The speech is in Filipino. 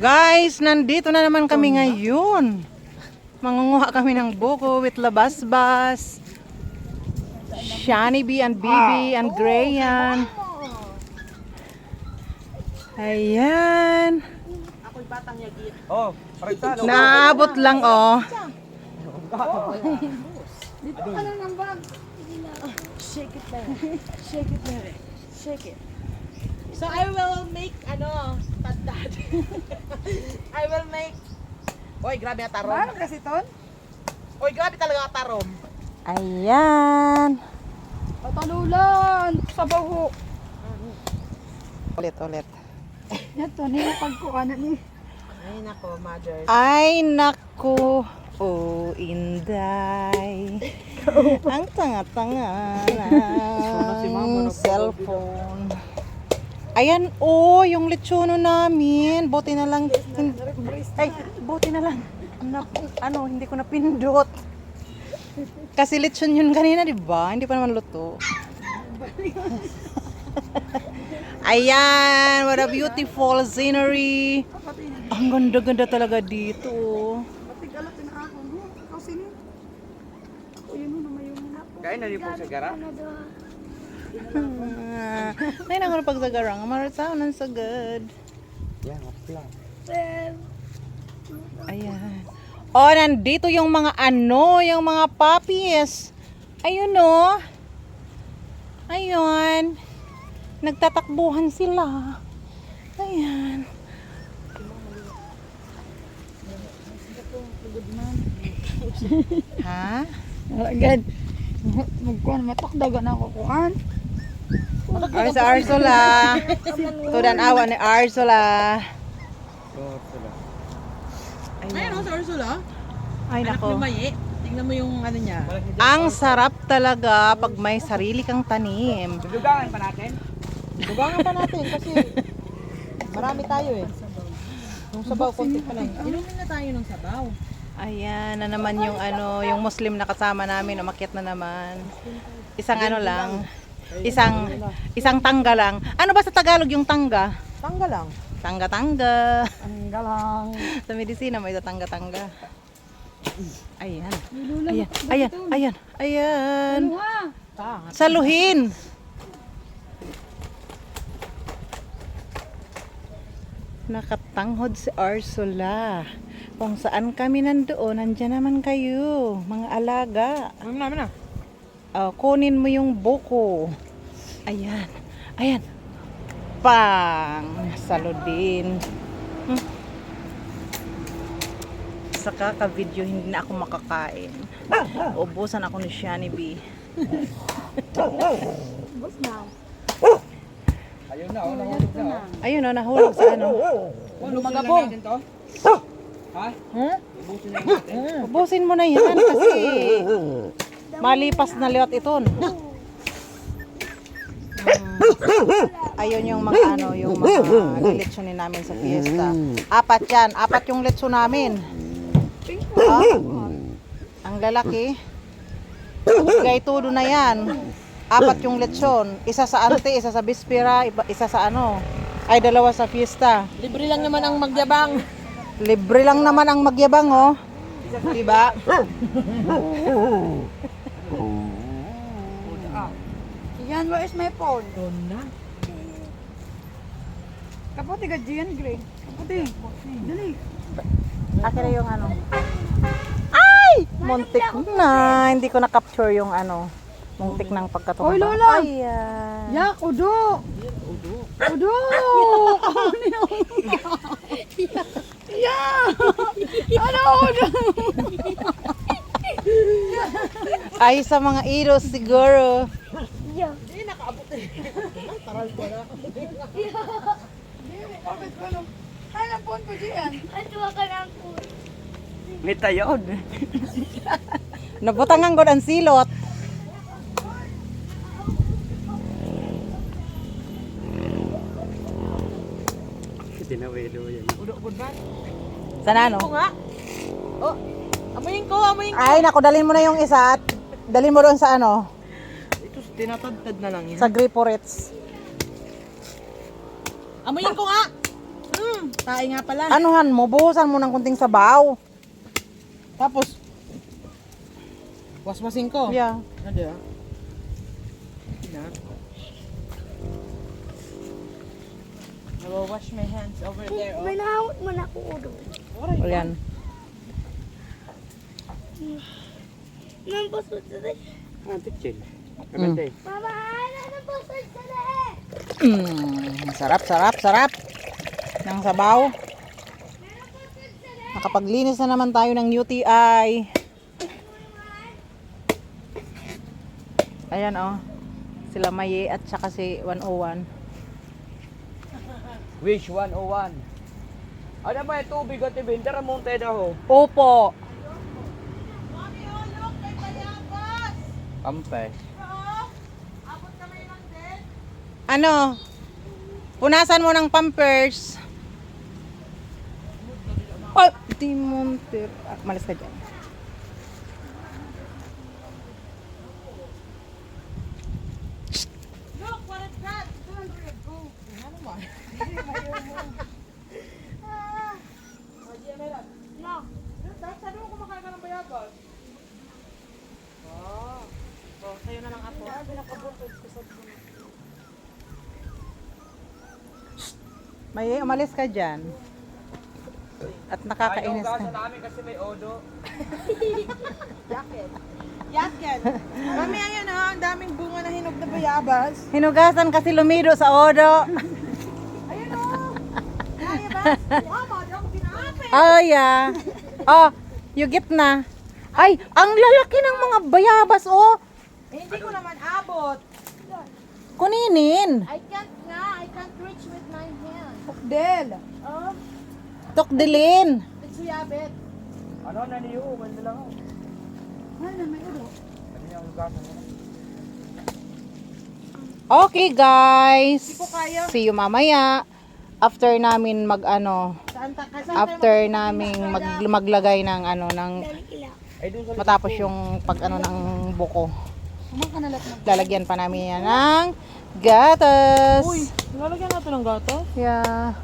Guys, nandito na naman kami ngayon. Mangunguha kami ng buko with labasbas. Shani B and Bibi and Grayan. Ayan. Ako'y batang yagit. Oh, parang Naabot lang oh. Dito ka lang ng bag. Shake it there. Shake it there. Shake it. So I will make tadtad. I will make. Oy, grabe ang tarom. Ano kasi ton? Oy, grabe talaga ang tarom. Ayan. Patalulan! Sabaw ho! Ulit. Yato, nila pagkukanan ni. Ay nako, mother. Ay, naku. Oh, Inday. Ang tanga-tanga ng cellphone. Ayan, oh, yung lechono namin. Buti na lang. Ay, buti na lang. Hindi ko napindot. Kasi lechon yun kanina, di ba? Hindi pa naman luto. Ayan, what a beautiful scenery. Ang ganda-ganda talaga dito. Patigalat na ako. Kasi ni. O yun na may yung nako. Kain na niyo po sa gara? Ay, na ako pagsagarang. Marasaw ng sagad. Yan, apla. Ayan. Oh, nandito yung mga yung mga puppies. Ayun oh. Ayun. Nagtatakbuhan sila. Ayan. Ha? Agad. Magkuhan, matakdagan ako kuhan. Ay, sa Arsula. Tudan awa ni Arsula. Ayun ako sa Ursula. Ay, Anak nako. ni Maye. Tingnan mo yung ano niya. Ang sarap talaga pag may sarili kang tanim. Dudugangan pa natin? Dugangan pa natin kasi marami tayo eh. Yung sabaw, konti pa lang. Inumin na tayo ng sabaw. Ayan na naman yung yung Muslim na kasama namin, umakyat na naman. Isang lang. Isang tangga lang. Ano ba sa Tagalog yung tangga? Tangga lang. Tangga-tangga. Ang galang. Sa medisina may tangga-tangga. Ayan. Ayan. Ano ha? Saluhin. Nakatanghod si Ursula. Kung saan kami nandoon, nandiyan naman kayo, mga alaga. Ano namin na? Kunin mo yung buko. Ayan. Pang! Saludin. Sa kaka-video, hindi na ako makakain. Ubusan ako ni Shani B. Bus na. Ayun na, nahulog na. Ayun o, nahulog sa Lumagabong. Natin to? Ha? Ubusin na natin. Ubusin mo na yan kasi malipas na liwat iton. Ayun yung mga yung mga lechon namin sa fiesta. Apat yung lechon namin. Ang lalaki. Gay todo na yan. 4 yung lechon. Isa sa ante, isa sa bispera, isa sa ay 2 sa fiesta. Libre lang naman ang magyabang. Libre lang naman ang magyabang oh. Diba? Yan, where is my phone? Doon na. Kapote ka Gian Gray. Kapote. Dali. Akin na yung Ay! Muntik na. Hindi ko na-capture yung muntik ng pagkatumba. Oy, Lola! Ayan. Yak, udo! Udo! Ano yun? Yak! Ano udo? Ay, sa mga iros siguro. Hindi nakaabot eh. Taral ko na. Bakit ko no? Ay, ang phone ko Gian. May tayod. Nabutangan ko ang silot. Tinawelo yan. Udo-udod ba? Sana Ko nga. Oh, amuyin ko. Ay, naku, dalhin mo na yung isa at dalhin mo doon sa Ito, tinatadtad na lang yan. sa Gripo Ritz. Amuyin ko nga. Tae nga pala. Anuhan mo, buhusan mo ng kunting sabaw. Tapos, waswasin ko. Yeah. Ano ah? Na. I will wash my hands over there. Oh. May nahawat mo na ako ulo. Ayan. Nampasod sa day. Ah, kitchen. Kamante. Mama, nampasod sa day. Sarap, sarap, sarap. Ng sabaw. Nakapaglinis na naman tayo ng UTI. Ayan oh. Sila Maye at saka si 101. Wish 101. Ano ba yung tubig at ibinter ang monte na ho? Opo. Mami, oh, look, may bayabas. Pampes. Oo. Abot kamay lang din. Ano? Punasan mo ng Pampers. Ay, di monter. Malis ka dyan. Look, what is that? Ito lang rin go. Ano ba? Oh, Gemela. No. Sabi mo kumakain ka ng bayabas. Oh. Oh, sa'yo na lang ako. Maye, umalis ka dyan. At nakakainis Ayaw ka. gasa namin kasi may odo. Yakin. Mami, ayun oh, ang daming bunga na hinog na bayabas. Hinugasan kasi lumido sa odo. Ayun oh. Bayabas. Mama, di ako pinapin. Ay, oh, you get na. Ay, ang lalaki ng mga bayabas, oh. Eh, hindi ko naman abot. Kuninin. I can't reach with my hand. Del. Oh, Tukdilin. it's yabit. Ano na niyo? Wala lang ako. Ay, na may ulo. Ano yung hugasan mo? Okay, guys. Hindi ko kaya. See you mamaya. After namin after naming maglagay ng ng Ay, dun sa matapos yung ng buko. Lalagyan pa namin yan ng gatas. Lalagyan natin ng gato. Yeah.